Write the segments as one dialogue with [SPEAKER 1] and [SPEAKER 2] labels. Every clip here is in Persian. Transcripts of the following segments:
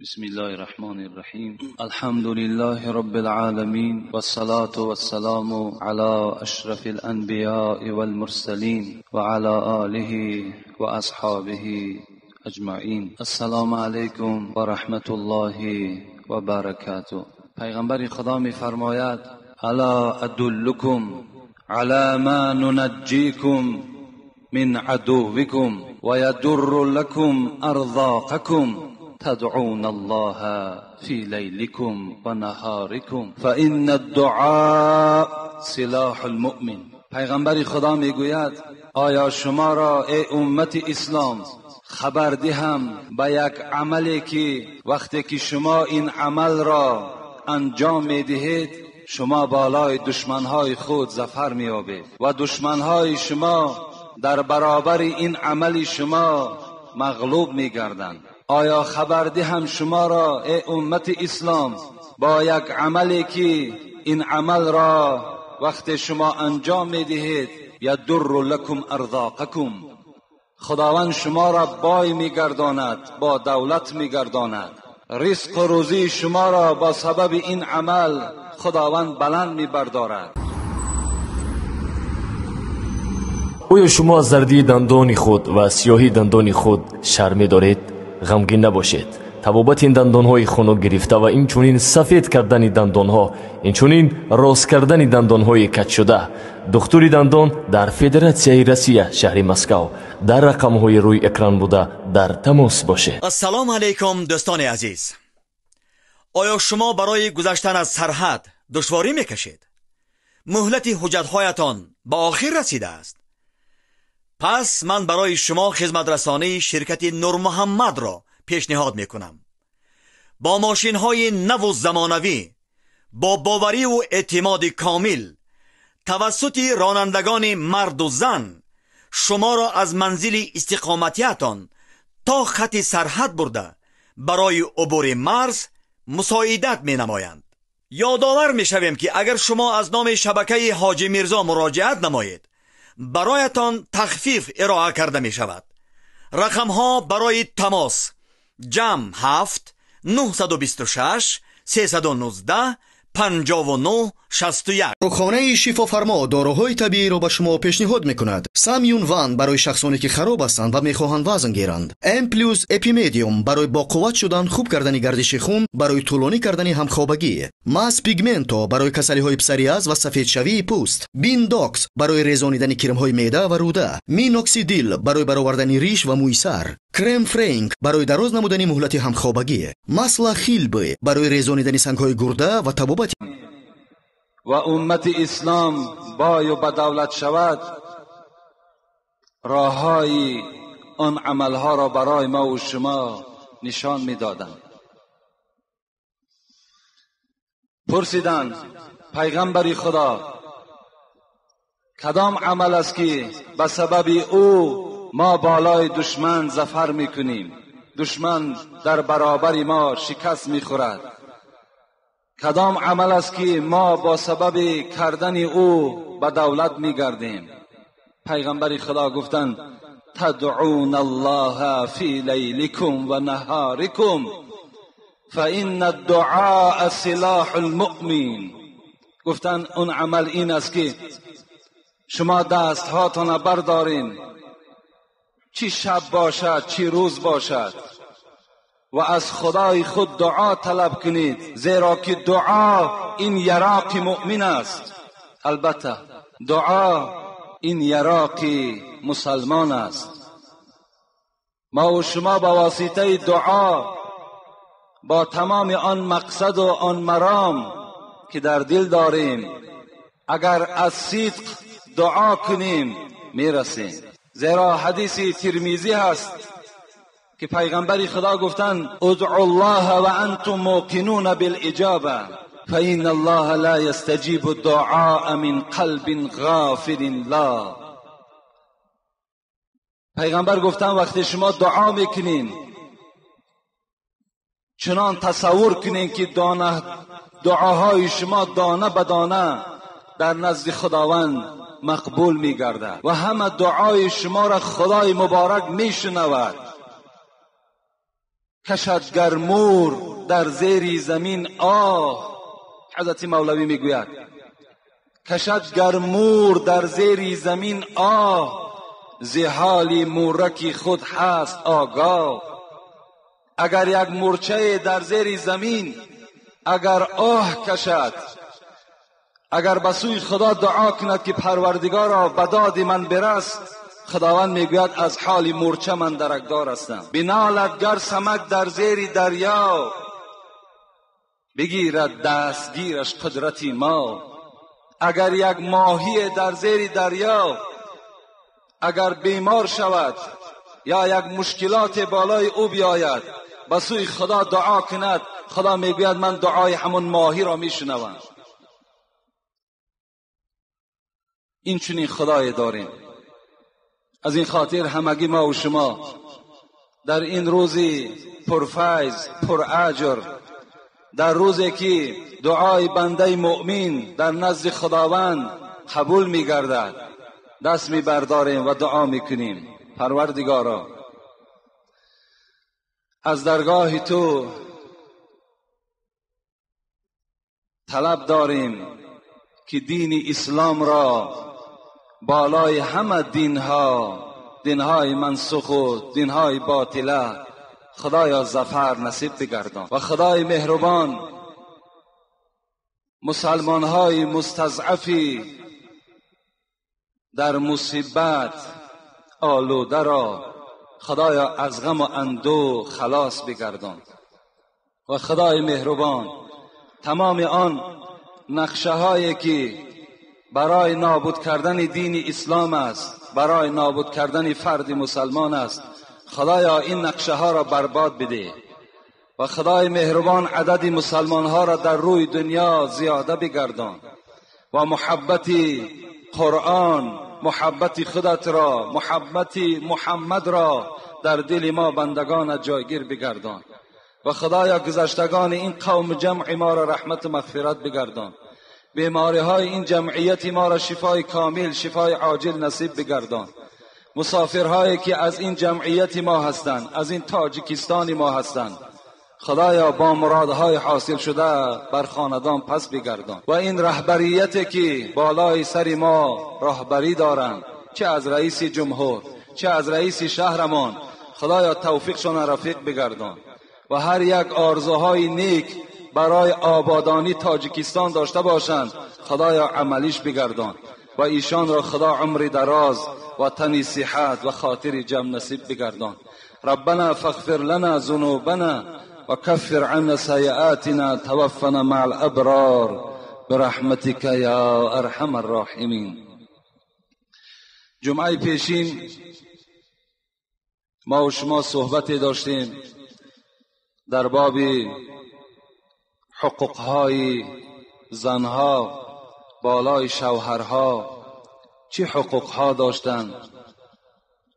[SPEAKER 1] بسم الله الرحمن الرحیم. الحمد لله رب العالمین والصلاة والسلام على اشرف الانبیاء والمرسلین وعلى آله واصحابه اجمعین. السلام علیکم و رحمت الله و برکاته. پیغمبر خدا می فرماید: الا ادلکم على ما ننجیکم من عدوکم و یدر لکم ارزاقکم تدعون الله في لیلکم و نهارکم فإن الدعاء سلاح المؤمن. پیغمبر خدا میگوید: آیا شما را ای امت اسلام خبر دهم به یک عملی که وقتی که شما این عمل را انجام میدهید شما بالای دشمنهای خود ظفر مییابید و دشمنهای شما در برابر این عمل شما مغلوب میگردند. آیا خبر دهم شما را ای امت اسلام با یک عملی که این عمل را وقت شما انجام میدهید یدر لکم ارزاقکم، خداوند شما را بای میگرداند، با دولت میگرداند، رزق و روزی شما را با سبب این عمل خداوند بلند میبردارد.
[SPEAKER 2] آیا شما از زردی دندان خود و سیاهی دندان خود شرم دارید؟ غمگین نباشید. طبابت این دندانهای خنک گرفته و این چونین سفید کردن دندانها، این چونین راست کردن دندانهای کج شده، دکتر دندان در فدراسیای روسیه شهر مسکو در رقمهای روی اکران بوده در تماس باشید.
[SPEAKER 3] السلام علیکم دوستان عزیز. آیا شما برای گذشتن از سرحد دشواری میکشید؟ مهلت حجتهایتان به آخر رسیده است. پس من برای شما خدمت رسانی شرکت نور محمد را پیشنهاد میکنم. با ماشین های نو و زمانوی، با باوری و اعتماد کامل توسط رانندگان مرد و زن شما را از منزل استقامتیتان تا خط سرحد برده برای عبور مرز مساعدت می نمایند. یادآور می شویم که اگر شما از نام شبکه حاجی میرزا مراجعت نمایید برایتان تخفیف ارائه کرده می شود. رقم ها برای تماس: جمع 7 926 319 59 61.
[SPEAKER 4] رخانه شفا فرما داروهای طبیعی را به شما پیشنهاد میکند. سامیون وان برای شخصانی که خراب هستند و میخواهند وزن گیرند. ام پلوس اپیمدیوم برای با قوت شدن، خوب کردن گردش خون، برای طولانی کردن همخوابگی. ماس پیگمنتو برای کسلی های پسریاز و سفید شوی پوست. بین داکس برای ریزانیدن کرم های معده و روده. مینوکسیدیل برای برآوردن ریش و موی سر. کرم فرانک برای دراز نمودن مهلت همخوابگی. ماسلا خیلبی برای ریزانیدن سنگ های گرده و تبابت.
[SPEAKER 1] و امت اسلام بای و بدولت شود، راههای آن عملها را برای ما و شما نشان می‌دادند. پرسیدند: پیغمبر خدا، کدام عمل است که به سبب او ما بالای دشمن ظفر میکنیم، دشمن در برابر ما شکست میخورد؟ کدام عمل است که ما با سبب کردن او به دولت میگردیم؟ پیغمبر خدا گفتند: تدعون الله فی لیلکم و نهارکم فإن الدعاء سلاح المؤمن. گفتند اون عمل این است که شما دست هاتون بردارین، چی شب باشد چی روز باشد، و از خدای خود دعا طلب کنید، زیرا که دعا این یراق مؤمن است. البته دعا این یراق مسلمان است. ما و شما با واسطه دعا با تمام آن مقصد و آن مرام که در دل داریم اگر از صدق دعا کنیم میرسیم. زیرا حدیث ترمذی هست که پیغمبر خدا گفتند: ادعوا الله و انتم موقنون بالاجابه فإن الله لا يستجيب الدعاء من قلب غافل لا. پیغمبر گفتند وقتی شما دعا میکنین چنان تصور کنین که دعاهای شما دانه به دانه در نزد خداوند مقبول میگردد و همه دعای شما را خدای مبارک میشنود. کشد مور در زیر زمین آه. حضرت مولوی میگوید کشد مور در زیر زمین آه، ز حال مورکی خود هست آگاه. اگر یک مورچه در زیر زمین اگر آه کشد، اگر به سوی خدا دعا کند که پروردگارا به داد من برس، خداوند میگوید از حال مورچه من درکدار هستم. بنالد گر سمک در زیر دریا، بگیرد دستگیرش قدرتی ما. اگر یک ماهی در زیر دریا اگر بیمار شود یا یک مشکلات بالای او بیاید، به سوی خدا دعا کند، خدا میگوید من دعای همون ماهی را میشنوم. این چنین خدای داریم. از این خاطر همگی ما و شما در این روزی پرفیض پراجر، در روزی که دعای بنده مؤمن در نزد خداوند قبول میگردد، دست میبرداریم و دعا میکنیم پروردگارا از درگاه تو طلب داریم که دین اسلام را بالای همه دینهای منسوخ و دینهای باطله خدایا ظفر نصیب بگردان. و خدای مهربان مسلمانهای مستضعفی در مصیبت آلوده را خدایا از غم و اندوه خلاص بگردان. و خدای مهربان تمام آن نقشه هایی که برای نابود کردن دین اسلام است، برای نابود کردن فرد مسلمان است، خدایا این نقشه ها را برباد بده. و خدای مهربان عدد مسلمان ها را در روی دنیا زیاده بگردان و محبت قرآن، محبت خودت را، محبت محمد را در دل ما بندگان جایگیر بگردان. و خدایا گذشتگان این قوم جمع ما را رحمت و مغفرت بگردان. بیماری های این جمعیت ما را شفای کامل، شفای عاجل نصیب بگردان. مسافرهایی که از این جمعیت ما هستند، از این تاجیکستان ما هستند، خدایا با مرادهای حاصل شده بر خاندان پس بگردان. و این رهبریتی که بالای سر ما رهبری دارند، چه از رئیس جمهور چه از رئیس شهرمان، خدایا توفیقشان رفیق بگردان. و هر یک آرزوهای نیک برای آبادانی تاجیکستان داشته باشند، خدایا عملیش بگردان. و ایشان را خدا عمر دراز و تن صحت و خاطر جمع نصیب بگردان. ربنا فاغفر لنا ذنوبنا و کفر عنا سیئاتنا توفنا مع الابرار برحمتك یا ارحم الراحمین. جمعه پیشین ما و شما صحبتی داشتیم در باب حقوقهای زنها بالای شوهرها، چه حقوقها داشتند.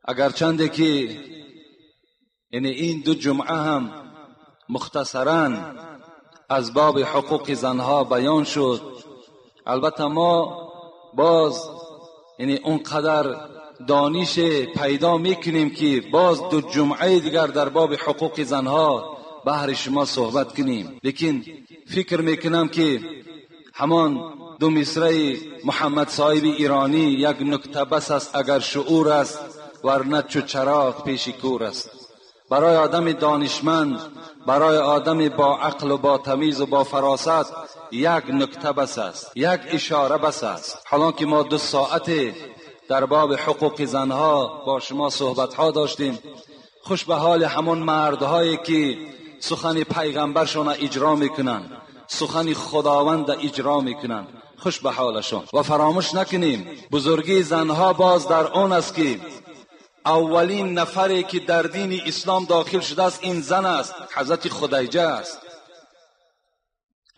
[SPEAKER 1] اگرچند که یعنی این دو جمعه هم مختصراً از باب حقوق زنها بیان شد، البته ما باز یعنی اونقدر دانش پیدا میکنیم که باز دو جمعه دیگر در باب حقوق زنها بهر شما صحبت کنیم. لیکن فکر میکنم که همان دو مصرع محمد صاحب ایرانی یک نکته بس است اگر شعور است، ورنه چو چراغ پیش کور است. برای آدم دانشمند، برای آدم با عقل و با تمیز و با فراست یک نکته بس است، یک اشاره بس است. حالا که ما 2 ساعت در باب حقوق زنها با شما صحبت ها داشتیم، خوش به حال همون مردهایی که سخن پیغمبرشون اجرا میکنن، سخن خداوند اجرا میکنن، خوش به حالشون. و فراموش نکنیم بزرگی زنها باز در اون است که اولین نفری که در دین اسلام داخل شده است این زن است، حضرت خدیجه است.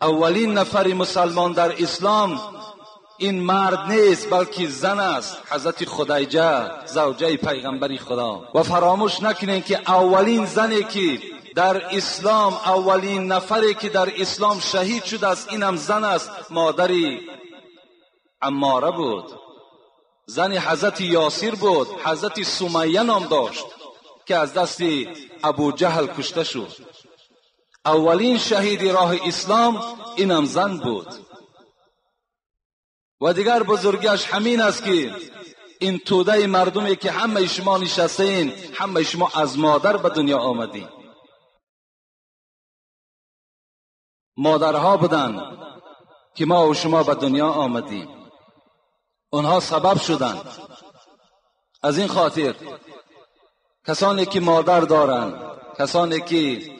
[SPEAKER 1] اولین نفر مسلمان در اسلام این مرد نیست بلکه زن است، حضرت خدیجه زوجه پیغمبر خدا. و فراموش نکنین که اولین زنی که در اسلام، اولین نفری که در اسلام شهید شده است اینم زن است، مادری عماره بود، زن حضرت یاسر بود، حضرت سمیه نام داشت که از دست ابو جهل کشته شد. اولین شهید راه اسلام اینم زن بود و دیگر بزرگیش همین است که این توده مردمی که همه شما نشستین، همه شما از مادر به دنیا آمدین. مادرها بودن که ما و شما به دنیا آمدیم، اونها سبب شدند. از این خاطر کسانی که مادر دارند، کسانی که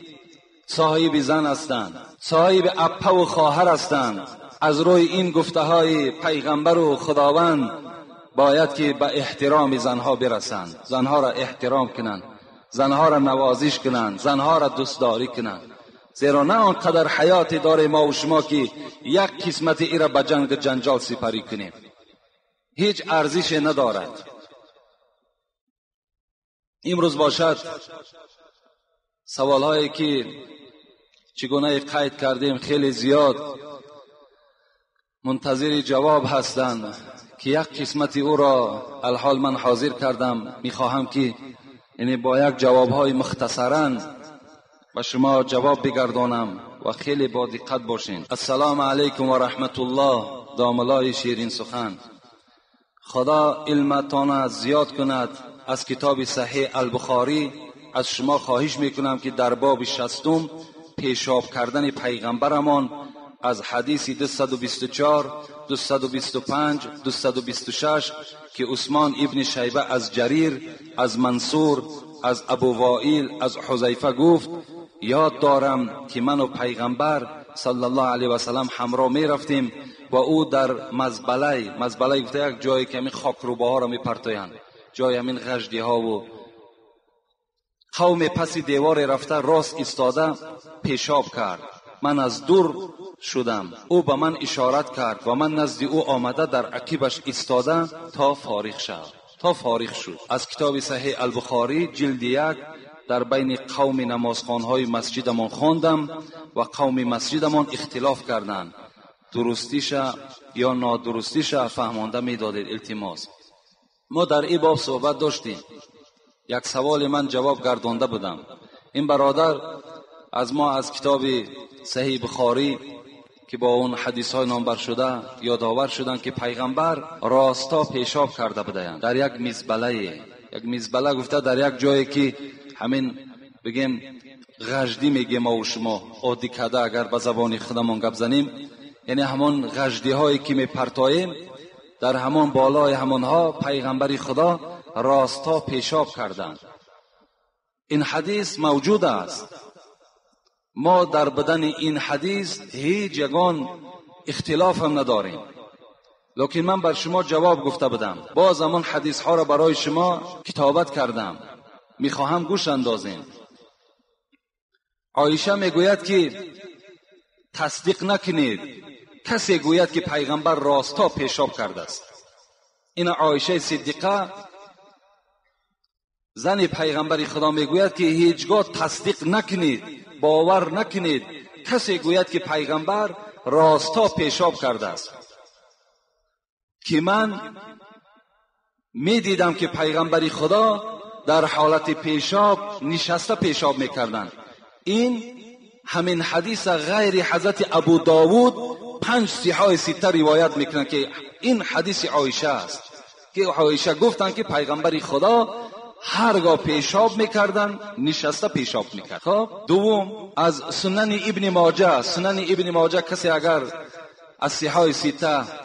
[SPEAKER 1] صاحب زن هستند، صاحب اپه و خواهر هستند، از روی این گفته های پیغمبر و خداوند باید که به احترام زنها برسند، زنها را احترام کنند، زنها را نوازش کنند، زنها را دوستداری کنند. زیرا نه آنقدر حیات داره ما و شما که یک قسمت ای را به جنگ جنجال سپری کنیم، هیچ ارزش ندارد. امروز باشد سوال هایی که چگونه قید کردیم خیلی زیاد منتظر جواب هستند که یک قسمت او را الحال من حاضر کردم. میخواهم که یعنی با یک جواب های مختصراً و شما جواب بگردانم و خیلی با دقت باشین. السلام علیکم و رحمت الله. داملای شیرین سخن. خدا علمتان زیاد کند. از کتاب صحیح البخاری از شما خواهش میکنم که در باب 60 پیشاب کردن پیغمبرمان از حدیث 224 225 226 که عثمان ابن شیبه از جریر، از منصور، از ابو وائل، از حذیفه گفت یاد دارم که من و پیغمبر صلی الله علیه و سلم همراه می رفتیم و او در مزبله گفته یک جایی که همین خاک روباها را می پرتایند، جای همین غژدی ها و قوم پس دیوار رفته راست ایستاده پیشاب کرد. من از دور شدم، او به من اشارت کرد و من نزد او آمده در عقیبش ایستاده تا فارغ شد. از کتاب صحیح البخاری جلد 1 در بین قوم نمازخوانهای مسجدمان خواندم و قوم مسجدمان اختلاف کردند، درستیش یا نادرستیش فهمانده میدادید. التماس ما در این باب صحبت داشتیم. یک سوال من جواب گردانده بودم. این برادر از ما از کتاب صحیح بخاری که با اون حدیث های نامبر شده یادآور شدن که پیغمبر راستا پیشاب کرده بودند در یک میزبله گفته در یک جایی که همین بگیم غژدی میگیم ما و شما عادی کده اگر به زبان خودمون گپ زنیم، یعنی همون غژدی هایی که میپرتاییم در همون بالای همونها پیغمبر خدا راستا پیشاب کردند. این حدیث موجود است. ما در بدن این حدیث هیچ یگان اختلاف هم نداریم، لیکن من بر شما جواب گفته بودم. باز همون حدیث ها را برای شما کتابت کردم، میخواهم گوش اندازین. عایشه میگوید که تصدیق نکنید کسی گوید که پیغمبر راستا پیشاب کرده است. این عایشه صدیقه زن پیغمبر خدا میگوید که هیچگاه تصدیق نکنید، باور نکنید کسی گوید که پیغمبر راستا پیشاب کرده است. که من میدیدم که پیغمبر خدا در حالت پیشاب نشسته پیشاب میکردند. این همین حدیث غیر حضرت ابو داود 5 صحاح 6 روایت میکنن که این حدیث عایشه است که عایشه گفتن که پیغمبر خدا هرگاه پیشاب میکردن نشسته پیشاب میکرد. خب دوم از سنن ابن ماجه کسی اگر از صحاح 6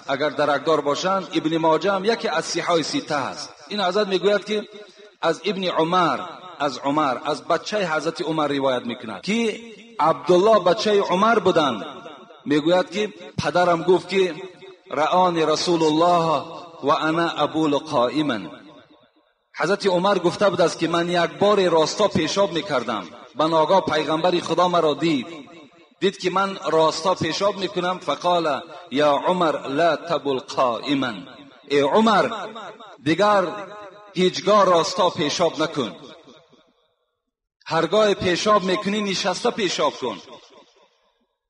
[SPEAKER 1] اگر درکدار باشند، ابن ماجه هم یکی از صحاح 6 است. این حضرت میگوید که از ابن عمر از بچه حضرت عمر روایت میکنند که عبدالله بچه عمر بودند. میگوید که پدرم گفت که رآنی رسول الله و انا ابول قائما. حضرت عمر گفته بود است که من یک بار راستا پیشاب میکردم، به ناگاه پیغمبر خدا مرا دید که من راستا پیشاب میکنم. فقال یا عمر لا تبل قائما، ای عمر دیگر هیچگاه راستا پیشاب نکن، هرگاه پیشاب میکنی نشسته پیشاب کن.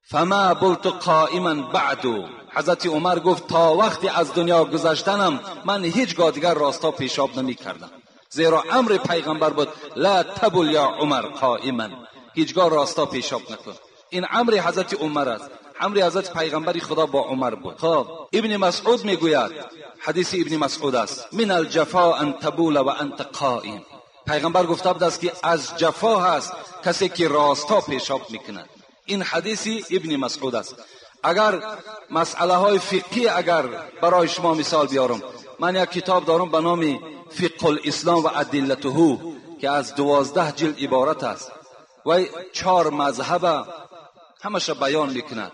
[SPEAKER 1] فما بلت قائما بعد. حضرت عمر گفت تا وقتی از دنیا گذشتنم من هیچگاه دیگر راستا پیشاب نمی کردم، زیرا امر پیغمبر بود لا تبل یا عمر قائما، هیچگاه راستا پیشاب نکن. این امر حضرت عمر است، امر حضرت پیغمبر خدا با عمر بود. خب ابن مسعود میگوید، حدیث ابن مسعود است، من الجفا ان تبول و انت قائم. پیغمبر گفته بود است که از جفا هست کسی که راستا پیشاب میکند. این حدیث ابن مسعود است. اگر مسئله های فقهی اگر برای شما مثال بیارم، من یک کتاب دارم به نام فقه الاسلام و ادلته که از 12 جلد عبارت است و 4 مذهب همش بیان میکند.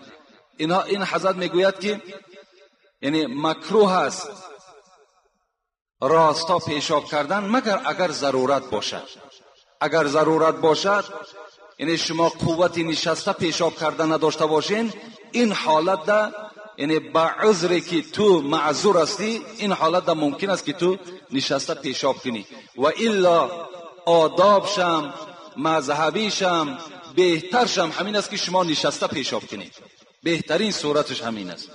[SPEAKER 1] این حضرت میگوید که یعنی مکروه است راستا پیشاب کردن مگر اگر ضرورت باشد. اگر ضرورت باشد، یعنی شما قوت نشسته پیشاب کردن نداشته باشین، این حالت ده یعنی با عذری که تو معذور هستی، این حالت ده ممکن است که تو نشسته پیشاب کنی. و الا آدابشم مذهبیشم بهترشم همین است که شما نشسته پیشاب کنید. بهترین صورتش همین است.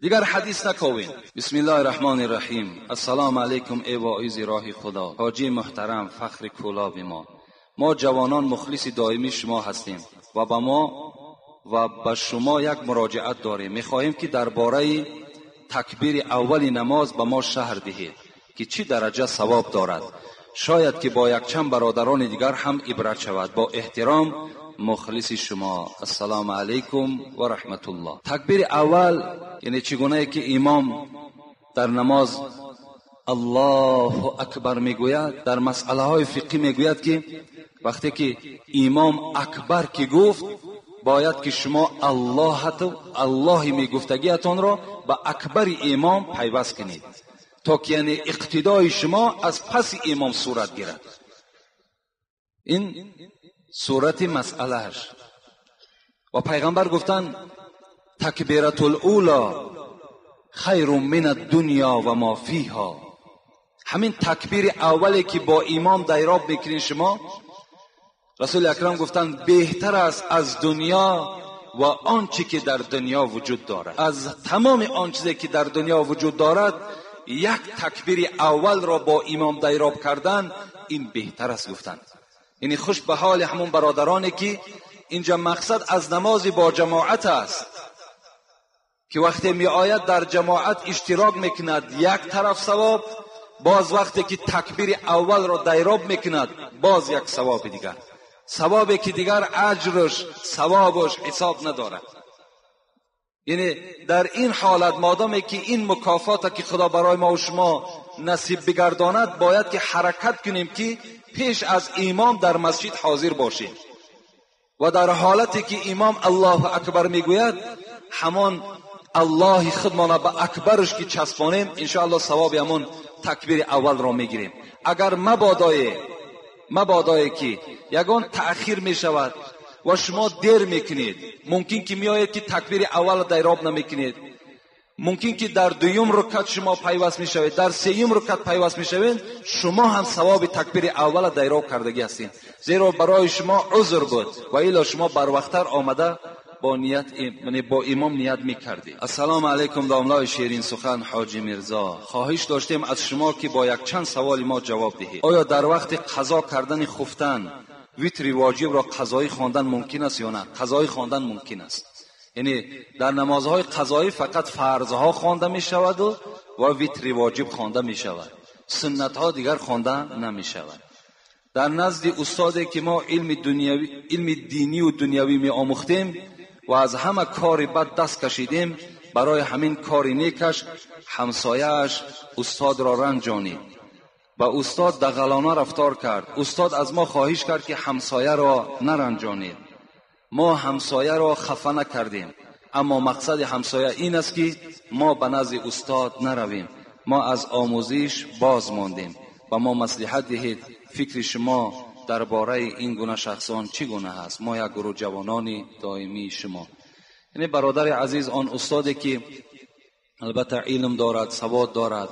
[SPEAKER 1] دیگر حدیث نکوین. بسم الله الرحمن الرحیم. السلام علیکم ای واعظ راه خدا، حاجی محترم، فخر کلاب ما جوانان مخلص دائمی شما هستیم و با ما و به شما یک مراجعت داریم. میخواهیم که درباره تکبیر اول نماز به ما شرح دهید که چی درجه ثواب دارد، شاید که با یک چند برادران دیگر هم عبرت شود. با احترام مخلص شما. السلام علیکم و رحمت الله. تکبیر اول یعنی چگونه که امام در نماز الله اکبر میگوید، در مسئله های فقهی میگوید که وقتی که امام اکبر که گفت، باید که شما الله میگفتگیتان را به اکبر امام پیوست کنید تا که یعنی اقتدای شما از پس امام صورت گیرد. این صورت مسئلهش. و پیغمبر گفتن تکبیرت الاولا خیر من الدنیا و ما فیها. همین تکبیر اولی که با امام دیراب میکنین شما، رسول اکرم گفتن بهتر است از دنیا و آنچه که در دنیا وجود دارد. از تمام آن چیزی که در دنیا وجود دارد، یک تکبیر اول را با امام دیراب کردن این بهتر است گفتن. یعنی خوش به حال همون برادرانی که اینجا مقصد از نماز با جماعت است که وقتی می آید در جماعت اشتراک میکند یک طرف ثواب، باز وقتی که تکبیر اول را دیراب میکند باز یک ثواب دیگر، ثوابی که دیگر اجرش ثوابش حساب ندارد. یعنی در این حالت مادامی که این مکافات که خدا برای ما و شما نصیب بگرداند، باید که حرکت کنیم که پیش از امام در مسجد حاضر باشیم و در حالتی که امام الله اکبر میگوید همان الله خودمان به اکبرش که چسبانیم، انشاءالله ثواب همون تکبیر اول را میگیریم. اگر مبادای که یگان تأخیر می شود و شما دیر میکنید، ممکن که میآید که تکبیر اول دیراب نمیکنید، ممکن که در دویم رکعت شما پیوست میشوید، در سوم رکعت پیوست میشوید، شما هم ثواب تکبیر اول دیراب کردگی هستید، زیرا برای شما عذر بود و الا شما بر وقتر آمده با نیت با امام نیت میکردید. السلام علیکم داملای شیرین سخن حاجی میرزا، خواهش داشتیم از شما که با یک چند سوال ما جواب دهید. آیا در وقت قضا کردن خفتن وتر واجب را قضایی خواندن ممکن است یا نه؟ قضایی خواندن ممکن است. یعنی در نمازهای قضایی فقط فرضها خوانده می شود و وتر واجب خوانده می شود، سنت ها دیگر خوانده نمی شود. در نزد استادی که ما علم دینی و دنیوی می آموختیم و از همه کار بد دست کشیدیم، برای همین کار نیکش همسایه‌اش استاد را رنجانید و استاد دغلانه رفتار کرد. استاد از ما خواهش کرد که همسایه را نرنجانید. ما همسایه را خفه نکردیم، اما مقصد همسایه این است که ما به نزد استاد نرویم. ما از آموزش باز ماندیم و ما مصلحت دهید فکر شما درباره این گونه شخصان چی گونه است؟ ما یک گروه جوانان دائمی شما. یعنی برادر عزیز، آن استادی که البته علم دارد، سواد دارد،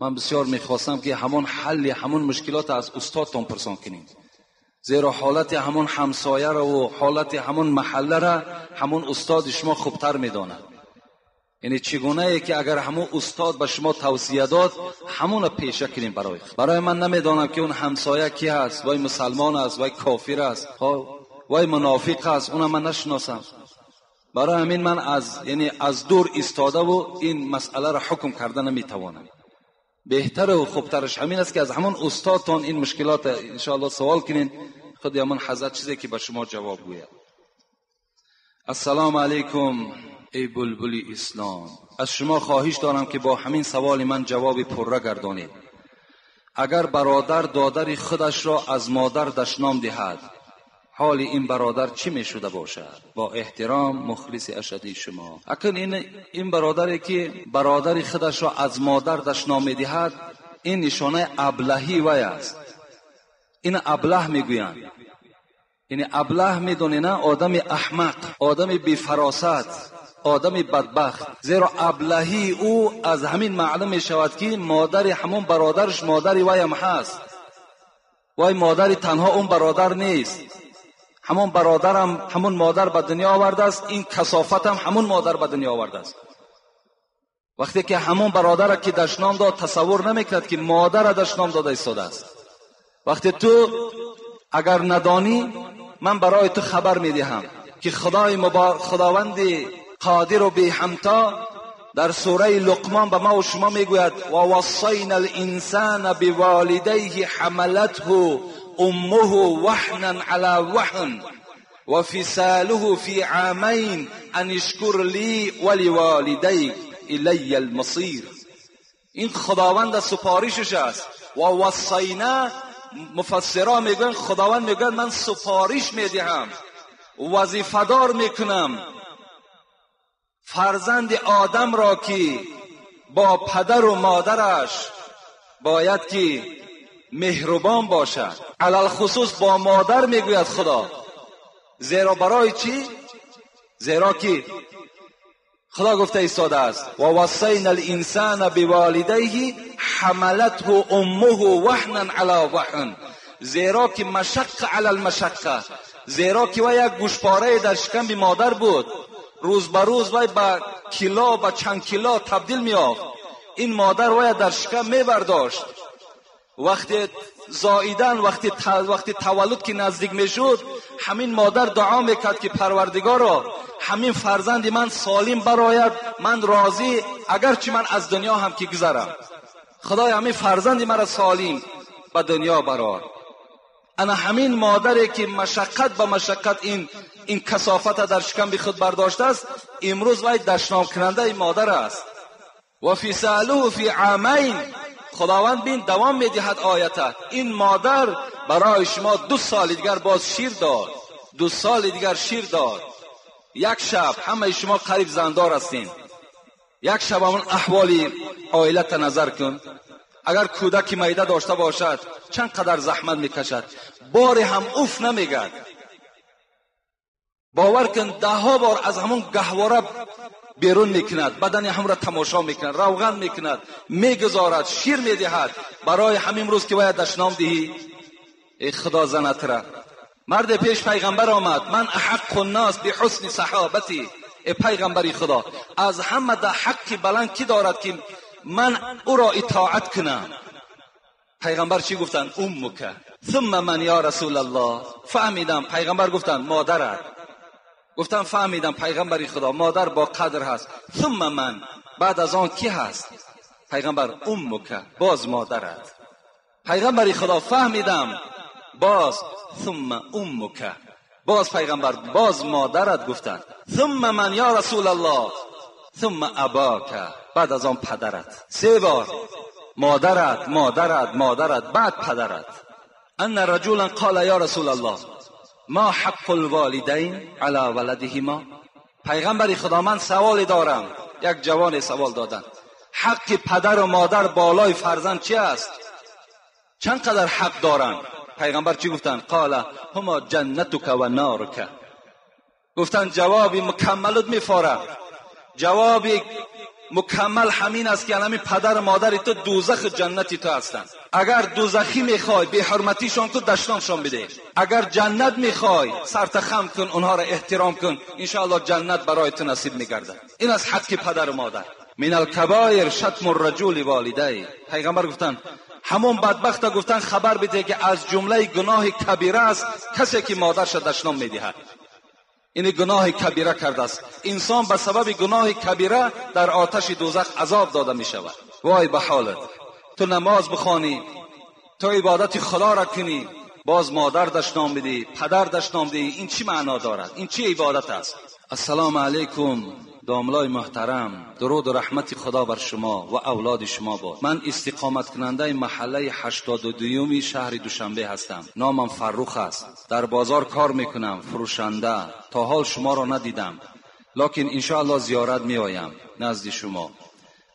[SPEAKER 1] من بسیار میخواستم که همون حل همون مشکلات از استادتان پرسان کنید، زیرا حالت همون همسایه را و حالت همون محله را همون استاد شما خوبتر میداند. یعنی چگونه ای که اگر همون استاد به شما توصیه داد همون پیشه کنیم. برای من نمیدانم که اون همسایه کی است، وای مسلمان است وای کافر است. وای منافق است، اونم من نشناسم. برای همین من از دور ایستاده و این مسئله را حکم کرده نمیتوانم. بهتر و خوبترش همین است که از همون استادتان این مشکلات انشاءالله سوال کنین، خود همون حضرت چیزی که به شما جواب گوید. السلام علیکم ای بلبلی اسلام، از شما خواهش دارم که با همین سوال من جواب پره گردانید. اگر برادر دادر خودش را از مادر دشنام دهد، حال این برادر چی می شده باشد؟ با احترام مخلص اشدی شما. اکنون این برادری که برادر خودش را از مادر دشنام می دهد، این نشانه ابلهی وی است. این ابله می گویند. یعنی ابله می دونه نه، آدم احمق، آدم بی فراست، آدم بدبخت. زیرا ابلهی او از همین معلوم می شود که مادر همون برادرش مادر وی هم هست. وی مادر تنها اون برادر نیست، همون برادر هم همون مادر به دنیا آورده است، این کثافت هم همون مادر به دنیا آورده است. وقتی که همون برادر که دشنام داد تصور نمیکرد که مادر دشنام داده ایستاده است. وقتی تو اگر ندانی، من برای تو خبر میدهم که خداوند قادر و بی همتا در سوره لقمان به ما و شما میگوید و وصینا الانسان بوالدیه حملته امه وحنا علی وحن و فصاله فی عامین ان اشکر لی ولوالدیک الی المصیر. این خداوند سپارشش است. و وصینا، مفسرها میگن خداوند میگن من سپارش میدهم، وظیفه‌دار میکنم فرزند آدم را که با پدر و مادرش باید که مهربان باشد، علل خصوص با مادر میگوید خدا. زیرا برای چی؟ زیرا که خدا گفته ایستاده است و وصینا الانسان بوالدیه حملته امه وحنا علی وحن. زیرا که مشقه علی المشقه، زیرا که وی یک گوشپاره در شکم مادر بود، روز به روز وی به کیلو به چند کیلو تبدیل می‌یافت. این مادر وی در شکم می‌برداشت. وقتی زاییدن، وقتی تولد که نزدیک میشد، همین مادر دعا میکرد که پروردگارا همین فرزند من سالم براید، من راضی اگرچه من از دنیا هم که گذرم، خدای همین فرزند مرا سالم به دنیا برار. انا همین مادری که مشقت به مشقت این کثافت در شکم به خود برداشته است، امروز وی دشنام کننده این مادر است. و فصاله فی عامین، خداوند بین دوام میدهد آیت، این مادر برای شما 2 سال دیگر باز شیر داد، 2 سال دیگر شیر داد. یک شب همه شما قریب زندار هستین، یک شب همون احوالی عائلت نظر کن. اگر کودک معده داشته باشد چقدر زحمت میکشد، باری هم اوف نمیگد. باور کن 10 بار از همون گهواره بیرون میکند، بدن هم را تماشا میکند، روغن میکند، میگذارد، شیر میدهد برای همین روز که باید دشنام دهی. ای خدا زنت را. مرد پیش پیغمبر آمد، من احق الناس بحسن صحابتی. ای پیغمبری خدا، از همه ده حق بلند کی دارد که من او را اطاعت کنم؟ پیغمبر چی گفتن؟ امک. ثم من یا رسول الله؟ فهمیدم. پیغمبر گفتن مادرت. گفتم فهمیدم پیغمبری خدا، مادر با قدر هست. ثم من، بعد از آن کی هست؟ پیغمبر امک، باز مادرت. پیغمبری خدا فهمیدم، باز ثم امک، باز پیغمبر باز مادرت گفتن. ثم من یا رسول الله؟ ثم اباک، بعد از آن پدرت. 3 بار مادرت مادرت مادرت، بعد پدرت. ان رجلا قال یا رسول الله ما حق الوالدین علی ولدهما؟ پیغمبری خدا من سوالی دارم. یک جوان سوال دادن، حق پدر و مادر بالای فرزند چی است؟ چند قدر حق دارن؟ پیغمبر چی گفتن؟ قال هما جنتک و نارک. گفتن جوابی مکملت میفاره. جوابی مکمل همین است که همین پدر و مادر تو دوزخ جنتی تو هستند. اگر دوزخی میخوای به حرمتیشان کن، دشنامشان بده. اگر جنت میخوای سرتخم کن، اونها را احترام کن، انشاءالله جنت برای تو نصیب میگردد. این از حق پدر و مادر. من الکبائر شتم الرجل والدیه. پیغمبر گفتن همون بدبخت گفتن خبر بده که از جمله گناه کبیره است کسی که مادرش دشنام میدهد. این گناه کبیره کرده است. انسان به سبب گناه کبیره در آتش دوزخ عذاب داده می شود. وای به حالت. تو نماز بخوانی، تو عبادت خدا را کنی، باز مادر دشنام بدی، پدر دشنام بدی. این چی معنا دارد؟ این چی عبادت است؟ السلام علیکم داملای محترم، درود و رحمت خدا بر شما و اولاد شما باد. من استقامت کننده محله 82 شهر دوشنبه هستم. نامم فروخ است. در بازار کار میکنم، فروشنده. تا حال شما را ندیدم، لکن انشاءالله زیارت میآیم نزد شما.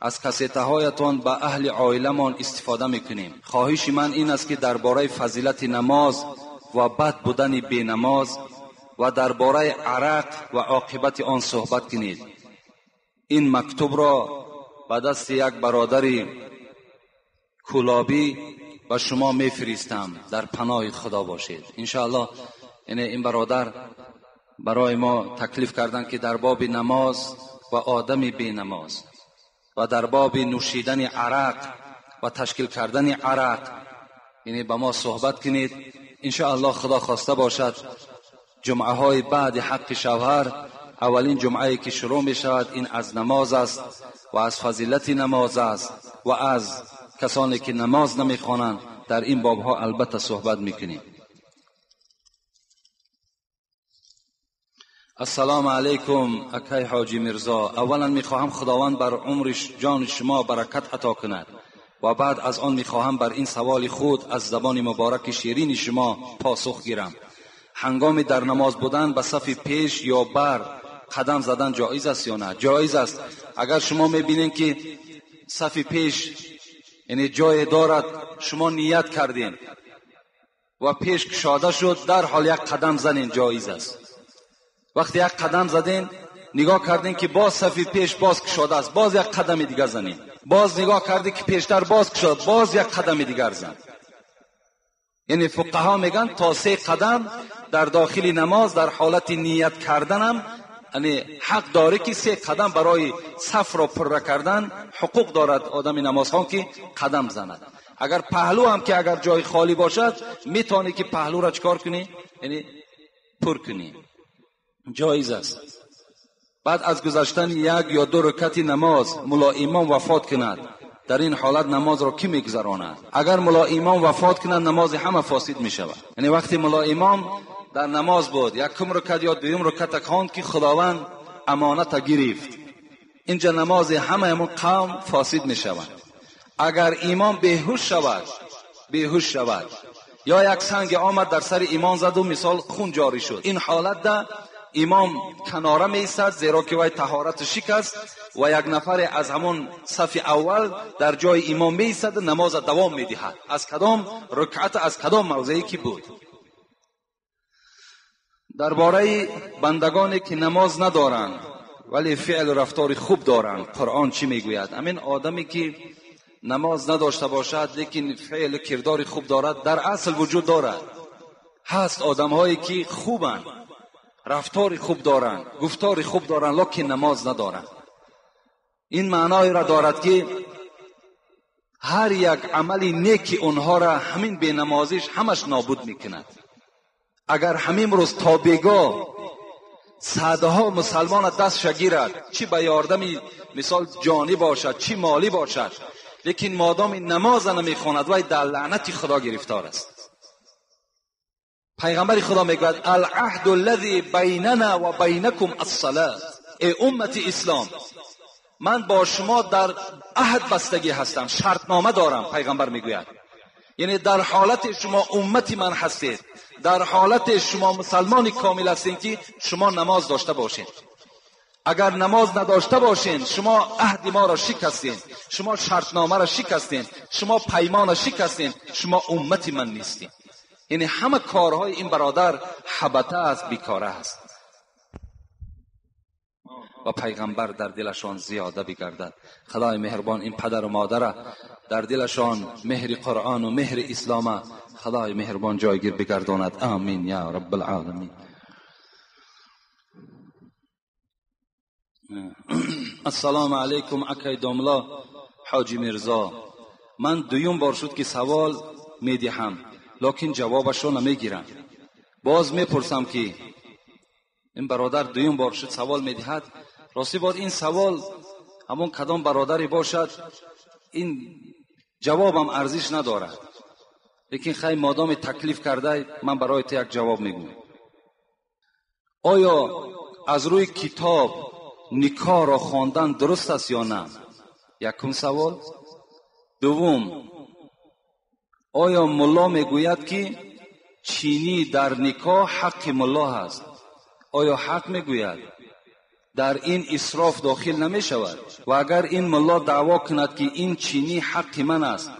[SPEAKER 1] از کاسته هایتان به اهل عائله‌مان استفاده میکنیم. خواهش من این است که درباره فضیلت نماز و بد بودن بی نماز و درباره عرق و عاقبت آن صحبت کنید. این مکتوب را به دست یک برادر کلابی به شما میفرستم. در پناه خدا باشید انشاءالله. این برادر برای ما تکلیف کردن که در باب نماز و آدم بی نماز و در باب نوشیدن عرق و تشکیل کردن عرق به ما صحبت کنید انشاءالله. خدا خواسته باشد جمعه های بعد حق شوهر، اولین جمعه که شروع می شود این از نماز است و از فضیلت نماز است و از کسانی که نماز نمی خوانند. در این باب ها البته صحبت می کنیم. السلام علیکم اکای حاجی مرزا. اولا می خواهم خداوند بر عمر جان شما برکت عطا کند و بعد از آن می خواهم بر این سوال خود از زبان مبارک شیرین شما پاسخ گیرم. هنگام در نماز بودن به صف پیش یا بر قدم زدن جایز است یا نه؟ جایز است. اگر شما میبینید که صف پیش جای دارد، شما نیت کردین و پیش کشاده شد، در حال یک قدم زنین، جایز است. وقتی یک قدم زدین نگاه کردین که باز صف پیش باز کشاده است، باز یک قدم دیگر زنین. باز نگاه کردین که پیشتر باز کشاده، باز یک قدم دیگر زن. فقها میگن تا 3 قدم در داخل نماز در حالت نیت کردنم حق داره که 3 قدم برای صف را پر کردن حقوق دارد آدم نمازخوان که قدم زند. اگر پهلو هم که اگر جای خالی باشد میتونی که پهلو را چکار کنی؟ پر کنی. جایز است. بعد از گذشتن 1 یا 2 رکعت نماز ملا امام وفات کند، در این حالت نماز را کی میگذراند؟ اگر ملا امام وفات کند نماز همه فاسد می شود. وقتی ملا امام در نماز بود 1 رکعت یا 2 رکعت خواند که خداوند امانت گرفت، اینجا نماز همه قوم فاسد می شود. اگر امام بیهوش شود یا یک سنگ آمد در سر امام زد و مثال خون جاری شد، این حالت ده امام کناره می ایستد، زیرا که وی طهارت شکست و یک نفر از همون صف اول در جای امام می ایستد، نماز دوام می دهد. از کدام رکعت، از کدام موضعی که بود. درباره بندگانی که نماز ندارند ولی فعل و رفتار خوب دارند، قرآن چی میگوید؟ همین آدمی که نماز نداشته باشد لیکن فعل و کردار خوب دارد، در اصل وجود دارد. هست آدم هایی که خوبند، رفتار خوب دارند، گفتار خوب دارند، لکن نماز ندارند. این معنای را دارد که هر یک عمل نیک اونها را همین بی نمازیش همش نابود میکند. اگر همین روز تا بیگاه صدها مسلمان دست شگیرد، چی به یاردمی مثال جانی باشد چی مالی باشد، لیکن مادام نماز نمیخواند وی در لعنت خدا گرفتار است. پیغمبر خدا میگوید العهد الذی بیننا و بینکم الصلاة. ای امت اسلام، من با شما در عهد بستگی هستم، شرطنامه دارم. پیغمبر میگوید در حالت شما امتی من هستید، در حالت شما مسلمان کامل هستید که شما نماز داشته باشید. اگر نماز نداشته باشین شما عهد ما را شکستین، شما شرطنامه را شکستین، شما پیمان را شکستین، شما امتی من نیستین. همه کارهای این برادر حبطه است، بیکاره است و پیغمبر در دلشان زیاده بگردد. خدای مهربان این پدر و مادر در دلشان مهر قرآن و مهر اسلام خدای مهربان جایگیر بگرداند. آمین یا رب العالمین. السلام علیکم اکای داملا حاجی مرزا. من دویم بار شد که سوال میدهم لکن جوابش رو نمیگیرم. باز میپرسم که این برادر دویم بار شد سوال میدهد، راستی باید این سوال همون کدام برادری باشد این جوابم ارزش ندارد، لیکن خیلی مادام تکلیف کرده من برای تو یک جواب میگم. آیا از روی کتاب نکاح را خواندن درست است یا نه؟ یکم سوال. دوم، آیا ملا میگوید که چینی در نکاح حق ملا است؟ آیا حق میگوید؟ در این اسراف داخل نمی شود؟ و اگر این ملا دعوا کند که این چینی حق من است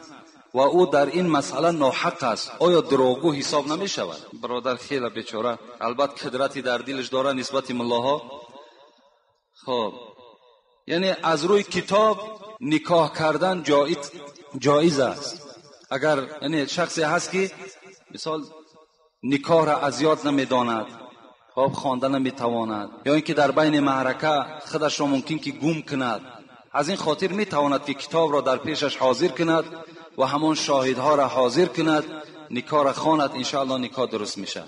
[SPEAKER 1] و او در این مسئله ناحق است، آیا دروغگو حساب نمی شود؟ برادر خیلی بیچاره البته قدرتی در دلش داره نسبت ملاها. خب یعنی از روی کتاب نکاح کردن جایز است. اگر یعنی شخصی هست که مثال نکاح را از یاد نمیداند، خب خواندن نمیتواند، یا اینکه در بین معرکه خودش را ممکن که گم کند، از این خاطر میتواند که کتاب را در پیشش حاضر کند و همان شاهدها را حاضر کند، نکاح را خواند، انشاءالله نکاح درست میشه.